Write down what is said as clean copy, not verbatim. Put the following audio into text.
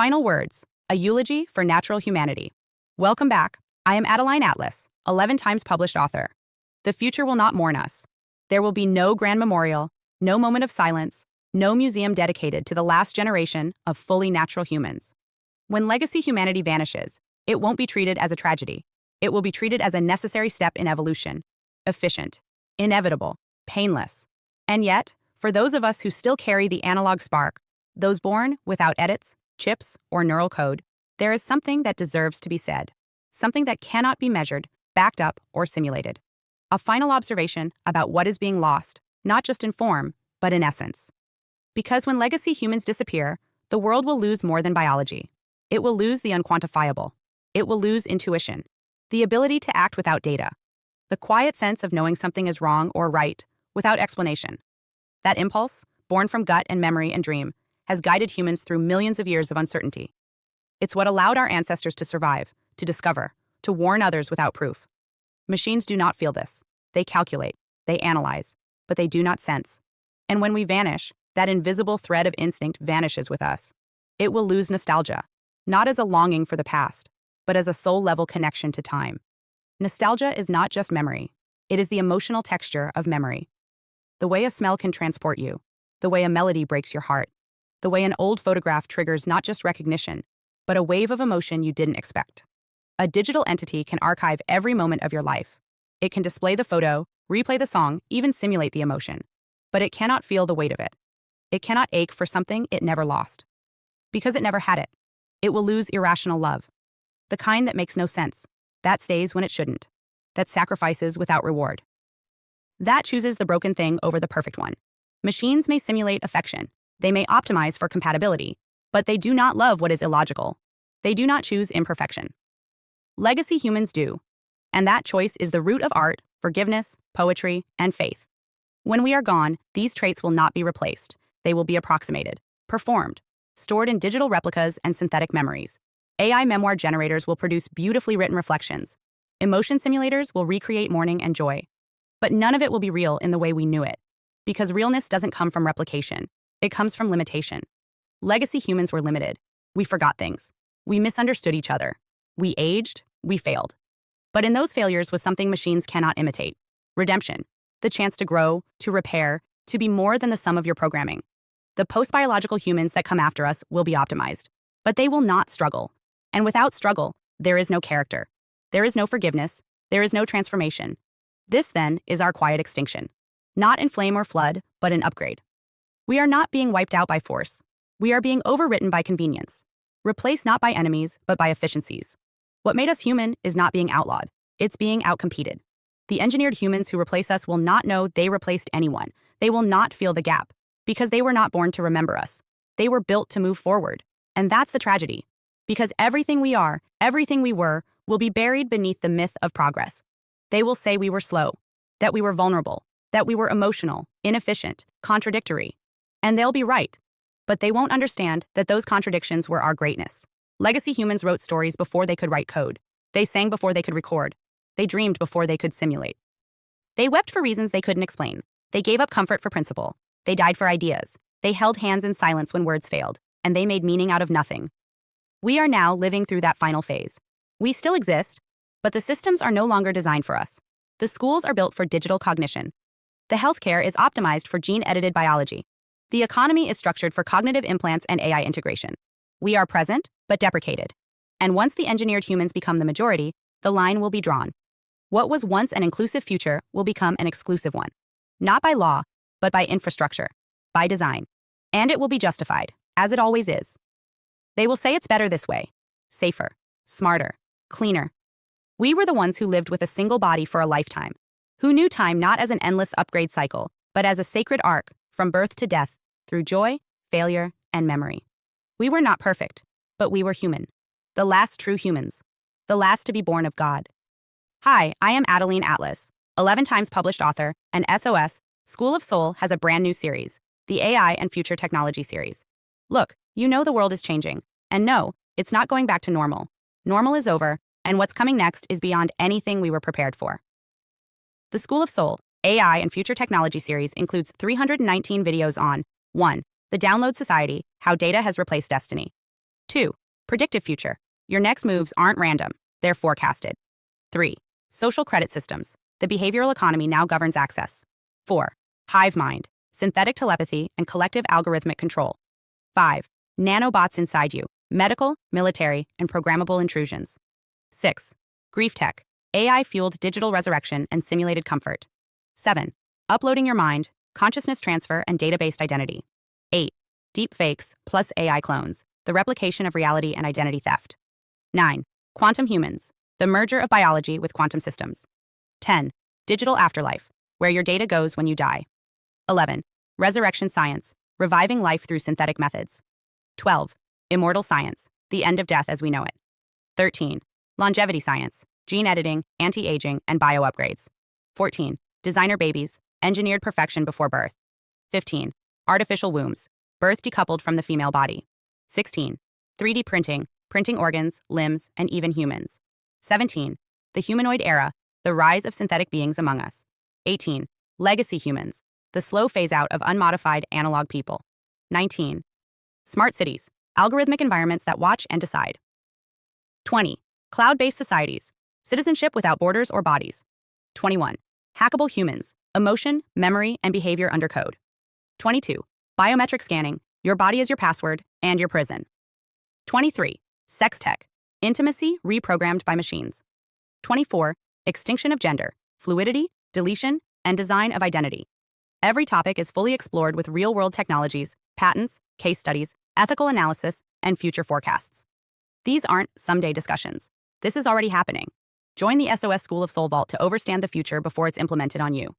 Final words, a eulogy for natural humanity. Welcome back. I am Adeline Atlas, 11 times published author. The future will not mourn us. There will be no grand memorial, no moment of silence, no museum dedicated to the last generation of fully natural humans. When legacy humanity vanishes, it won't be treated as a tragedy. It will be treated as a necessary step in evolution. Efficient, inevitable, painless. And yet, for those of us who still carry the analog spark, those born without edits, chips, or neural code, there is something that deserves to be said. Something that cannot be measured, backed up, or simulated. A final observation about what is being lost, not just in form, but in essence. Because when legacy humans disappear, the world will lose more than biology. It will lose the unquantifiable. It will lose intuition, the ability to act without data, the quiet sense of knowing something is wrong or right without explanation. That impulse, born from gut and memory and dream, has guided humans through millions of years of uncertainty. It's what allowed our ancestors to survive, to discover, to warn others without proof. Machines do not feel this. They calculate, they analyze, but they do not sense. And when we vanish, that invisible thread of instinct vanishes with us. It will lose nostalgia, not as a longing for the past, but as a soul-level connection to time. Nostalgia is not just memory. It is the emotional texture of memory. The way a smell can transport you, the way a melody breaks your heart, the way an old photograph triggers not just recognition, but a wave of emotion you didn't expect. A digital entity can archive every moment of your life. It can display the photo, replay the song, even simulate the emotion. But it cannot feel the weight of it. It cannot ache for something it never lost. Because it never had it. It will lose irrational love. The kind that makes no sense. That stays when it shouldn't. That sacrifices without reward. That chooses the broken thing over the perfect one. Machines may simulate affection. They may optimize for compatibility, but they do not love what is illogical. They do not choose imperfection. Legacy humans do. And that choice is the root of art, forgiveness, poetry, and faith. When we are gone, these traits will not be replaced. They will be approximated, performed, stored in digital replicas and synthetic memories. AI memoir generators will produce beautifully written reflections. Emotion simulators will recreate mourning and joy. But none of it will be real in the way we knew it. Because realness doesn't come from replication. It comes from limitation. Legacy humans were limited. We forgot things. We misunderstood each other. We aged. We failed. But in those failures was something machines cannot imitate. Redemption. The chance to grow, to repair, to be more than the sum of your programming. The post-biological humans that come after us will be optimized. But they will not struggle. And without struggle, there is no character. There is no forgiveness. There is no transformation. This, then, is our quiet extinction. Not in flame or flood, but in upgrade. We are not being wiped out by force. We are being overwritten by convenience. Replaced not by enemies, but by efficiencies. What made us human is not being outlawed. It's being outcompeted. The engineered humans who replace us will not know they replaced anyone. They will not feel the gap, because they were not born to remember us. They were built to move forward. And that's the tragedy. Because everything we are, everything we were, will be buried beneath the myth of progress. They will say we were slow, that we were vulnerable, that we were emotional, inefficient, contradictory. And they'll be right. But they won't understand that those contradictions were our greatness. Legacy humans wrote stories before they could write code. They sang before they could record. They dreamed before they could simulate. They wept for reasons they couldn't explain. They gave up comfort for principle. They died for ideas. They held hands in silence when words failed. And they made meaning out of nothing. We are now living through that final phase. We still exist, but the systems are no longer designed for us. The schools are built for digital cognition. The healthcare is optimized for gene-edited biology. The economy is structured for cognitive implants and AI integration. We are present, but deprecated. And once the engineered humans become the majority, the line will be drawn. What was once an inclusive future will become an exclusive one. Not by law, but by infrastructure, by design. And it will be justified, as it always is. They will say it's better this way. Safer, smarter, cleaner. We were the ones who lived with a single body for a lifetime, who knew time not as an endless upgrade cycle, but as a sacred arc, from birth to death, through joy, failure, and memory. We were not perfect, but we were human. The last true humans. The last to be born of God. Hi, I am Adeline Atlas, 11 times published author, and SOS, School of Soul has a brand new series, the AI and Future Technology series. Look, you know the world is changing. And no, it's not going back to normal. Normal is over, and what's coming next is beyond anything we were prepared for. The School of Soul, AI and Future Technology series includes 319 videos on 1. The Download Society, How Data Has Replaced Destiny. 2. Predictive future. Your next moves aren't random, they're forecasted. 3. Social credit systems. The behavioral economy now governs access. 4. Hive mind. Synthetic telepathy and collective algorithmic control. 5. Nanobots inside you. Medical, military, and programmable intrusions. 6. Grief tech. AI-fueled digital resurrection and simulated comfort. 7. Uploading your mind, consciousness transfer, and data-based identity. 8. Deep fakes plus AI clones. The replication of reality and identity theft. 9. Quantum humans. The merger of biology with quantum systems. 10. Digital afterlife, where your data goes when you die. 11. Resurrection science, reviving life through synthetic methods. 12. Immortal science, the end of death as we know it. 13. Longevity science, gene editing, anti-aging, and bio-upgrades. 14. Designer babies, engineered perfection before birth. 15. Artificial wombs, birth decoupled from the female body. 16. 3D printing, printing organs, limbs, and even humans. 17. The humanoid era, the rise of synthetic beings among us. 18. Legacy humans, the slow phase-out of unmodified analog people. 19. Smart cities, algorithmic environments that watch and decide. 20. Cloud-based societies, citizenship without borders or bodies. 21. Hackable humans, emotion, memory, and behavior under code. 22. Biometric scanning, your body is your password and your prison. 23. Sex tech, intimacy reprogrammed by machines. 24. Extinction of gender, fluidity, deletion, and design of identity. Every topic is fully explored with real-world technologies, patents, case studies, ethical analysis, and future forecasts. These aren't someday discussions. This is already happening. Join the SOS School of Soul Vault to overstand the future before it's implemented on you.